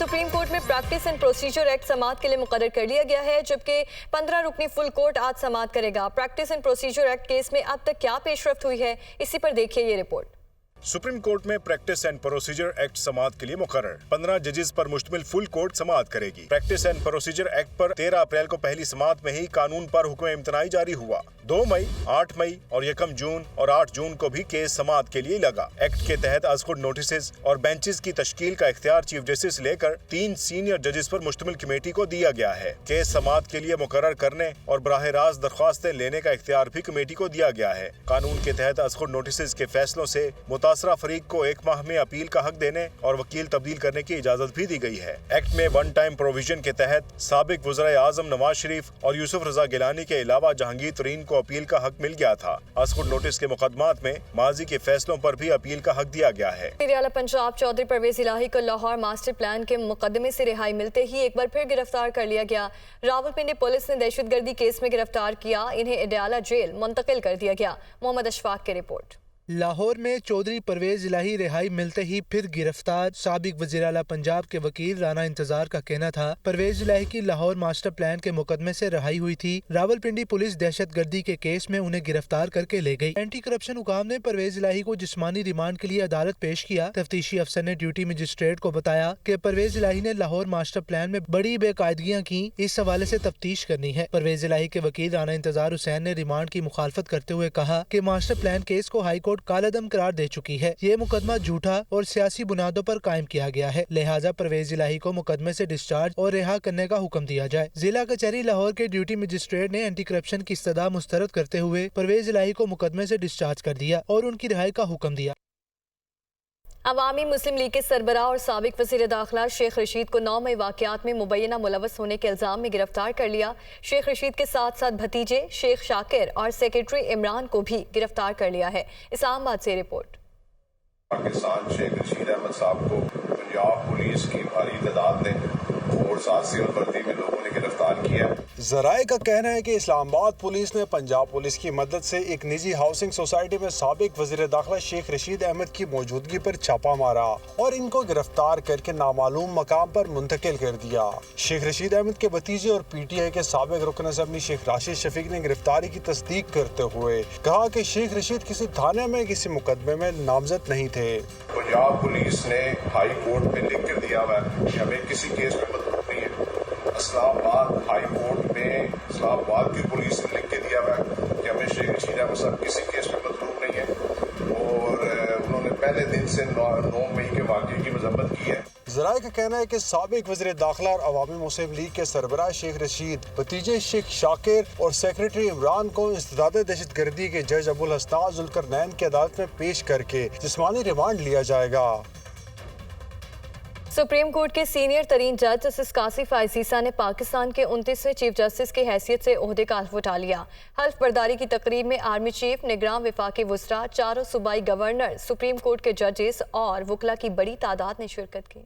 Supreme court میں practice and procedure act سماعت کے لیے مقرر کر لیا گیا ہے، جبکہ 15 رکنی فل کورٹ آج سماعت کرے گا۔ Practice and procedure act case میں اب تک کیا پیش رفت ہوئی ہے، اسی پر دیکھیے یہ رپورٹ۔ سپریم کورٹ میں پریکٹس اینڈ پروسیجر ایکٹ سماعت کے لیے مقرر 15 ججز پر مشتمل فل کورٹ سماعت کرے گی۔ Practice and procedure act per 13 April کو پہلی سماعت میں ہی قانون پر حکم امتناعی جاری ہوا۔ 2 مئی، 8 مئی اور 1 جون اور 8 جون کو بھی کیس سماعت کے لیے لگا۔ ایکٹ کے تحت از خود نوٹسز اور بینچز کی تشکیل کا اختیار چیف جسٹس سے لے کر 3 سینئر ججز پر مشتمل کمیٹی کو دیا گیا ہے۔ کیس سماعت کے لیے مقرر کرنے اور براہ راست درخواستیں لینے کا اختیار بھی کمیٹی کو دیا گیا ہے۔ قانون کے تحت از خود نوٹسز کے فیصلوں سے متاثرہ فریق کو 1 ماہ میں اپیل کا حق دینے اور وکیل تبدیل کرنے کی اجازت بھی دی گئی ہے۔ ایکٹ میں ون ٹائم پروویژن کے تحت سابق وزرائے اعظم نواز شریف اور یوسف رضا گیلانی کے علاوہ جہانگیر ترین کو اپیل کا حق مل گیا تھا۔ از خود نوٹس کے مقدمات میں ماضی کے فیصلوں پر بھی اپیل کا حق دیا گیا ہے۔ وزیر اعلیٰ پنجاب چودھری پرویز الہی کو لاہور ماسٹر پلان کے مقدمے سے رہائی ملتے ہی ایک بار پھر گرفتار کر لیا گیا۔ راولپنڈی پولیس نے دہشت گردی کیس میں گرفتار کیا، انہیں اڈیالہ جیل منتقل کر دیا گیا۔ محمد اشفاق کی رپورٹ۔ لاہور میں چودھری پرویز الہی رہائی ملتے ہی پھر گرفتار۔ سابق وزیر اعلیٰ پنجاب کے وکیل رانا انتظار کا کہنا تھا پرویز الہی کی لاہور ماسٹر پلان کے مقدمے سے رہائی ہوئی تھی۔ راولپنڈی پولیس دہشت گردی کے کیس میں انہیں گرفتار کر کے لے گئی۔ اینٹی کرپشن حکام نے پرویز الہی کو جسمانی ریمانڈ کے لیے عدالت پیش کیا۔ تفتیشی افسر نے ڈیوٹی مجسٹریٹ کو بتایا کہ پرویز الہی نے لاہور ماسٹر پلان میں بڑی بے قاعدگیاں کی، اس حوالے سے تفتیش کرنی ہے۔ پرویز الہی کے وکیل رانا انتظار حسین نے ریمانڈ کی مخالفت کرتے ہوئے کہا کہ ماسٹر پلان کیس کو ہائی کورٹ کالعدم قرار دے چکی ہے، یہ مقدمہ جھوٹا اور سیاسی بنیادوں پر قائم کیا گیا ہے، لہٰذا پرویز الہی کو مقدمے سے ڈسچارج اور رہا کرنے کا حکم دیا جائے۔ ضلع کچہری لاہور کے ڈیوٹی مجسٹریٹ نے اینٹی کرپشن کی استدعا مسترد کرتے ہوئے پرویز الہی کو مقدمے سے ڈسچارج کر دیا اور ان کی رہائی کا حکم دیا۔ عوامی مسلم لیگ کے سربراہ اور سابق وزیر داخلہ شیخ رشید کو 9 مئی واقعات میں مبینہ ملوث ہونے کے الزام میں گرفتار کر لیا۔ شیخ رشید کے ساتھ ساتھ بھتیجے شیخ شاکر اور سیکریٹری عمران کو بھی گرفتار کر لیا ہے۔ اسلام آباد سے رپورٹ۔ پاکستان شیخ رشید احمد صاحب کو پنجاب پولیس کی بھاری تعداد نے فورس آرسی اور بھرتی میں لوگوں نے گرفتار کیا۔ ذرائع کا کہنا ہے کہ اسلام آباد پولیس نے پنجاب پولیس کی مدد سے ایک نجی ہاؤسنگ سوسائٹی میں سابق وزیر داخلہ شیخ رشید احمد کی موجودگی پر چھاپا مارا اور ان کو گرفتار کر کے نامعلوم مقام پر منتقل کر دیا۔ شیخ رشید احمد کے بھتیجے اور پی ٹی آئی کے سابق رکن اسمبلی شیخ راشد شفیق نے گرفتاری کی تصدیق کرتے ہوئے کہا کہ شیخ رشید کسی تھانے میں کسی مقدمے میں نامزد نہیں تھے۔ پنجاب پولیس نے ہائی کورٹ میں لکھ کر دیا ہوا ہے کہ ہمیں کسی کیس میں مطلوب نہیں ہے۔ اسلام آباد ہائی کورٹ میں اسلام آباد کی پولیس نے لکھ کے دیا ہوا ہے کہ ہمیں شیخ رشید احمد صاحب کسی کیس میں مطلوب نہیں ہے، اور انہوں نے پہلے دن سے 9 مئی کے واقعے کی مذمت کی ہے۔ ذرائع کا کہنا ہے کہ سابق وزیر داخلہ اور عوامی مسلم لیگ کے سربراہ شیخ رشید، بھتیجے شیخ شاکر اور سیکریٹری عمران کو انسداد دہشت گردی کے جج ابو الحسنات ذوالقرنین کی عدالت میں پیش کر کے جسمانی ریمانڈ لیا جائے گا۔ سپریم کورٹ کے سینئر ترین جج جسٹس قاضی فائز عیسیٰ نے پاکستان کے 29ویں چیف جسٹس کی حیثیت سے عہدے کا حلف اٹھا لیا۔ حلف برداری کی تقریب میں آرمی چیف، نگراں وفاقی وزراء، 4 صوبائی گورنر، سپریم کورٹ کے ججز اور وکلاء کی بڑی تعداد نے شرکت کی۔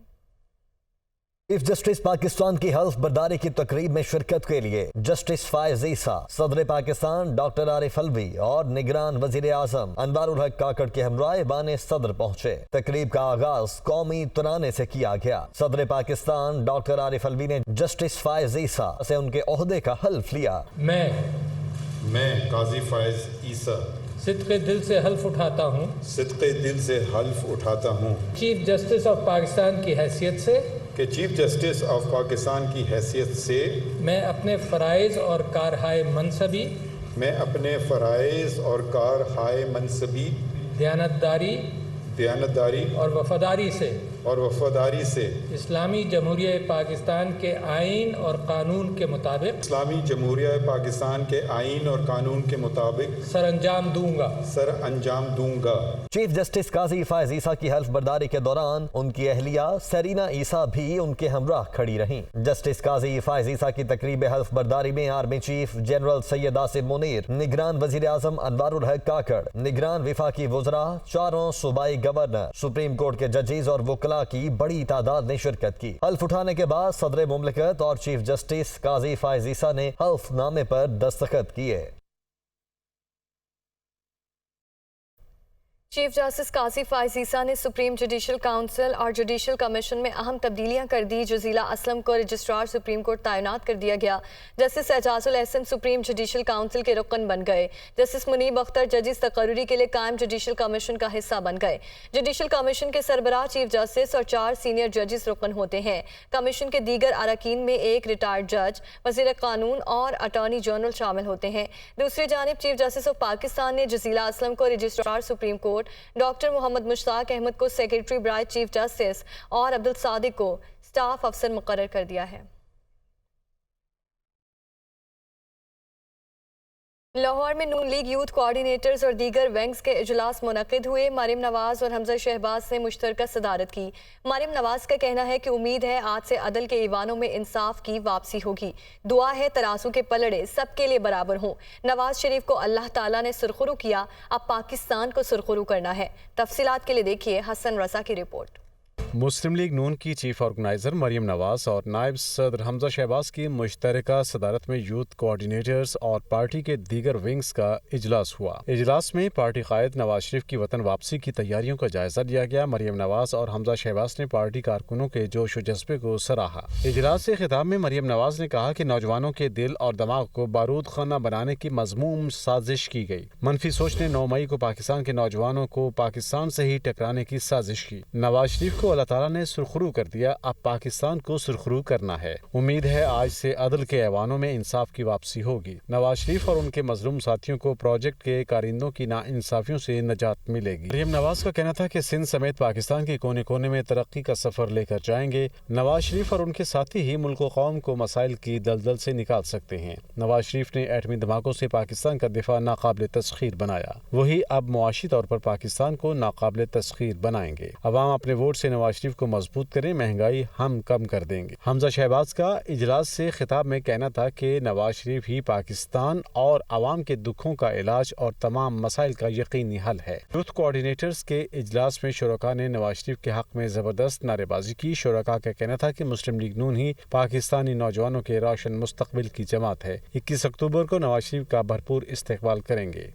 چیف جسٹس پاکستان کی حلف برداری کی تقریب میں شرکت کے لیے جسٹس فائز عیسیٰ، صدر پاکستان ڈاکٹر عارف الوی اور نگران وزیر اعظم انوار الحق کاکڑ کے ہمراہ بان صدر پہنچے۔ تقریب کا آغاز قومی ترانے سے کیا گیا۔ صدر پاکستان ڈاکٹر عارف الوی نے جسٹس فائز عیسیٰ سے ان کے عہدے کا حلف لیا۔ میں قاضی فائز عیسیٰ صدق دل سے حلف اٹھاتا ہوں چیف جسٹس آف پاکستان کی حیثیت سے کہ چیف جسٹس آف پاکستان کی حیثیت سے میں اپنے فرائض اور کارہائے منصبی دیانتداری اور وفاداری سے اسلامی جمہوریہ پاکستان کے آئین اور قانون کے مطابق سر انجام دوں گا۔ چیف جسٹس قاضی فائز عیسیٰ کی حلف برداری کے دوران ان کی اہلیہ سرینا عیسیٰ بھی ان کے ہمراہ کھڑی رہیں۔ جسٹس قاضی فائز عیسیٰ کی تقریب حلف برداری میں آرمی چیف جنرل سید آصف منیر، نگران وزیر اعظم انوار الحق کاکڑ، نگران وفاقی وزراء، 4 صوبائی گورنر، سپریم کورٹ کے ججز اور وکلاء کی بڑی تعداد نے شرکت کی۔ حلف اٹھانے کے بعد صدر مملکت اور چیف جسٹس قاضی فائز عیسیٰ نے حلف نامے پر دستخط کیے۔ चीफ जस्टिस कासिफ फाइज ईसा ने सुप्रीम जुडिशल काउंसिल और जुडिशल कमीशन में अहम तब्दीलियां कर दी। जुजीला असलम को रजिस्ट्रार सुप्रीम कोर्ट तैनात कर दिया गया। Justice Ejazul Ahsan supreme judicial council के रुकन बन गए। जस्टिस मुनीब अख्तर जजिस तकर्री के लिए कायम जुडिशल कमीशन का हिस्सा बन गए। जुडिशल कमीशन के सरबराह चीफ जस्टिस और 4 सीनियर जजिस रुकन होते हैं। कमीशन के दीगर अरकान में एक रिटायर्ड जज, वज़ीर कानून और अटॉर्नी जनरल शामिल होते हैं। दूसरी जानिब चीफ जस्टिस ऑफ पाकिस्तान ने जुजीला असलम को registrar supreme court, doctor Mohammad Mushtaq Ahmed को सेक्रेटरी ब्रांच चीफ जस्टिस और अब्दुल सादिक को स्टाफ अफसर मुकर्रर कर दिया है। लाहौर में नून लीग यूथ कोऑर्डिनेटर्स और दीगर विंग्स के इजलास मुनक़िद हुए। मरियम नवाज और हमजा शहबाज ने मुश्तरका सदारत की। मरियम नवाज का कहना है कि उम्मीद है आज से अदल के ईवानों में इंसाफ की वापसी होगी। दुआ है तराजू के पलड़े सबके लिए बराबर हों। नवाज शरीफ को अल्लाह ताला ने सुरखरू किया, अब पाकिस्तान को सुरखरू करना है। तफसीलात के लिए देखिए हसन रजा की रिपोर्ट। मुस्लिम लीग नून की चीफ ऑर्गेनाइजर मरियम नवाज और नायब सदर हमजा शहबाज की मुश्तरका सदारत में यूथ कोऑर्डिनेटर्स और पार्टी के दीगर विंग्स का इजलास हुआ। इजलास में पार्टी कायद नवाज शरीफ की वतन वापसी की तैयारियों का जायजा लिया गया। मरियम नवाज और हमजा शहबाज ने पार्टी कारकुनों के जोश व जज्बे को सराहा। इजलास से खिताब में मरियम नवाज ने कहा कि नौजवानों के दिल और दिमाग को बारूद खाना बनाने की मजमूम साजिश की गई। मनफी सोच ने 9 मई को पाकिस्तान के नौजवानों को पाकिस्तान से ही टकराने की साजिश की। नवाज शरीफ को अल्लाह ताला ने सुरखरू कर दिया, अब पाकिस्तान को सुरखरू करना है। उम्मीद है आज से अदल के ऐवानों में इंसाफ की वापसी होगी। नवाज शरीफ और उनके मजलूम साथियों को प्रोजेक्ट के कारिंदों की नाइंसाफियों से निजात मिलेगी। मरियम नवाज का कहना था कि सिंध समेत पाकिस्तान के कोने कोने में तरक्की का सफर लेकर जाएंगे। नवाज शरीफ और उनके साथी ही मुल्क व कौम को मसाइल की दलदल से निकाल सकते हैं। नवाज शरीफ ने एटमी धमाकों से पाकिस्तान का दिफा नाकाबिल तस्खीर बनाया, वही अब मुआशी तौर पर पाकिस्तान को नाकाबिल तस्खीर बनाएंगे। अवाम अपने वोट से नवाज शरीफ को मजबूत करें, महंगाई हम कम कर देंगे। हमजा शहबाज का इजलास से खिताब में कहना था कि नवाज शरीफ ही पाकिस्तान और अवाम के दुखों का इलाज और तमाम मसाइल का यकीनी हल है। यूथ कोऑर्डिनेटर्स के इजलास में शुरका ने नवाज शरीफ के हक में जबरदस्त नारेबाजी की। शुरका का कहना था कि मुस्लिम लीग नून ही पाकिस्तानी नौजवानों के रोशन मुस्तकबिल की जमात है। 21 अक्टूबर को नवाज शरीफ का भरपूर इस्तेकबाल करेंगे।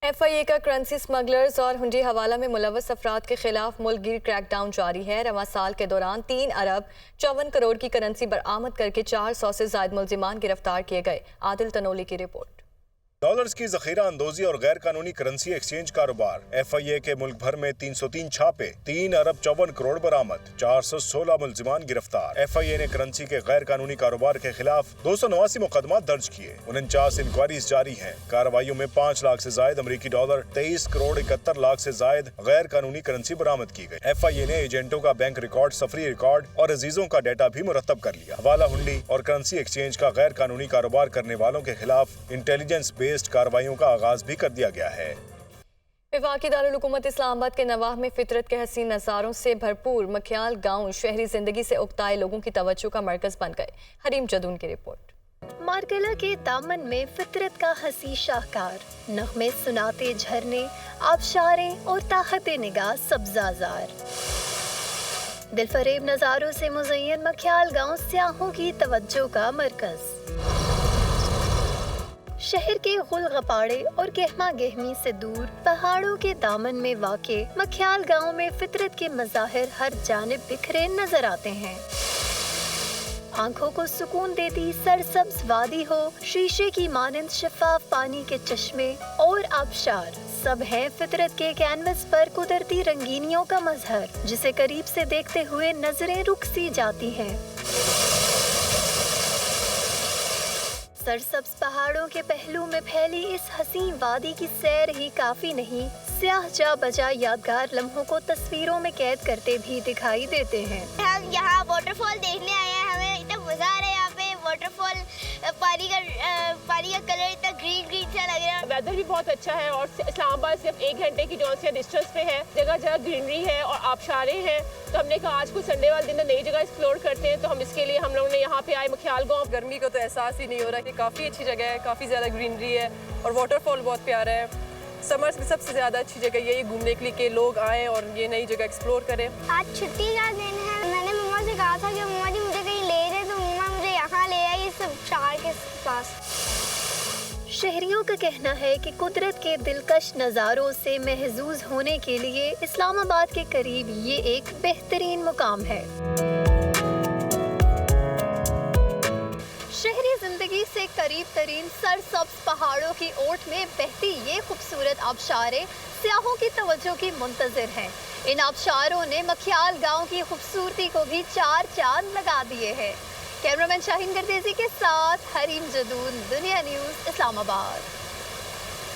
FIA का करेंसी स्मगलर्स और हुंडी हवाला में मुलव्वस अफराद के खिलाफ मुल्कगीर क्रैकडाउन जारी है। रवां साल के दौरान 3 अरब 54 करोड़ की करेंसी बरामद करके 400 से ज्यादा मुल्जिमान गिरफ्तार किए गए। आदिल तनोली की रिपोर्ट। डॉलर्स की जखीरा अंदोजी और गैर कानूनी करेंसी एक्सचेंज कारोबार। FIA के मुल्क भर में 303 छापे, 3 अरब 54 करोड़ बरामद, 416 मुल्जिमान गिरफ्तार। FIA ने करेंसी के गैर कानूनी कारोबार के खिलाफ 289 मुकदमा दर्ज किए। 49 इंक्वायरीज जारी हैं। कार्रवाइयों में 5 लाख से जायद अमरीकी डॉलर, 23 करोड़ 71 लाख से जायद गैर कानूनी करेंसी बरामद की गई। FIA ने एजेंटों का बैंक रिकॉर्ड, सफरी रिकॉर्ड और अजीजों का डाटा भी मुरतब कर लिया। हवाला, हुंडी और करेंसी एक्सचेंज का गैर कानूनी कारोबार करने वालों के खिलाफ इंटेलिजेंस कार्रवाइयों का आगाज भी कर दिया गया है। वफाकी दारुल हुकूमत इस्लामाबाद के नवाह में फितरत के हसीन नज़ारों से भरपूर मख्याल गांव शहरी जिंदगी से उकताए लोगों की तवज्जो का मरकज बन गए। हरीम जदून की रिपोर्ट। मारकला के दामन में फितरत का हसी शाहकार, नगमे सुनाते झरने, आबशारें और ताकत निगाह सब्जाजार। दिलफरेब नज़ारों से मुज़य्यन मख्याल गांव सियाहों की तवज्जो का मरकज। शहर के गुलगपाड़े और गहमा गहमी से दूर पहाड़ों के दामन में वाक़े मख्याल गांव में फितरत के मज़ाहिर हर जानिब बिखरे नजर आते हैं। आंखों को सुकून देती सरसब्ज वादी हो, शीशे की मानंद शफाफ पानी के चश्मे और आबशार, सब हैं फितरत के कैनवस पर कुदरती रंगीनियों का मजहर, जिसे करीब से देखते हुए नजरें रुक सी जाती हैं। सरसब्ज पहाड़ों के पहलू में फैली इस हसीन वादी की सैर ही काफी नहीं, स्याह जा बजा यादगार लम्हों को तस्वीरों में कैद करते भी दिखाई देते हैं। हम यहाँ वाटरफॉल देखने आए हैं, हमें इतना मजा आ रहा है। यहाँ पे वाटरफॉल, पानी का कलर इतना ग्रीन ग्रीन सा लग रहा है। वेदर भी बहुत अच्छा है और इस्लामाबाद सिर्फ 1 घंटे की जो से डिस्टेंस पे है। जगह जगह ग्रीनरी है और आबशारें हैं, तो हमने कहा आज कुछ संडे वाले दिन नई जगह एक्सप्लोर करते हैं, तो हम इसके लिए हम लोगों ने यहाँ पे आए मख्याल गाँव। गर्मी का तो एहसास ही नहीं हो रहा कि काफ़ी अच्छी जगह है, काफ़ी ज़्यादा ग्रीनरी है और वाटरफॉल बहुत प्यारा है। समर्स में सबसे ज़्यादा अच्छी जगह यही घूमने के लिए कि लोग आएँ और ये नई जगह एक्सप्लोर करें। आज छुट्टी का दिन है, मैंने मम्मा से कहा था कि मम्मा जी मुझे कहीं ले जाए, तो मम्मा मुझे यहाँ ले आई इस शहर के पास। शहरियों का कहना है कि कुदरत के दिलकश नज़ारों से महजूज होने के लिए इस्लामाबाद के करीब ये एक बेहतरीन मुकाम है। शहरी जिंदगी से करीब तरीन सरसब्ज पहाड़ों की ओट में बहती ये खूबसूरत आबशारें सियाहों की तवज्जो की मुंतजिर हैं। इन आबशारों ने मखियाल गांव की खूबसूरती को भी चार चांद लगा दिए हैं। कैमरामैन शाहीन गर्देजी के साथ हरीम जदून, दुनिया न्यूज़, इस्लामाबाद।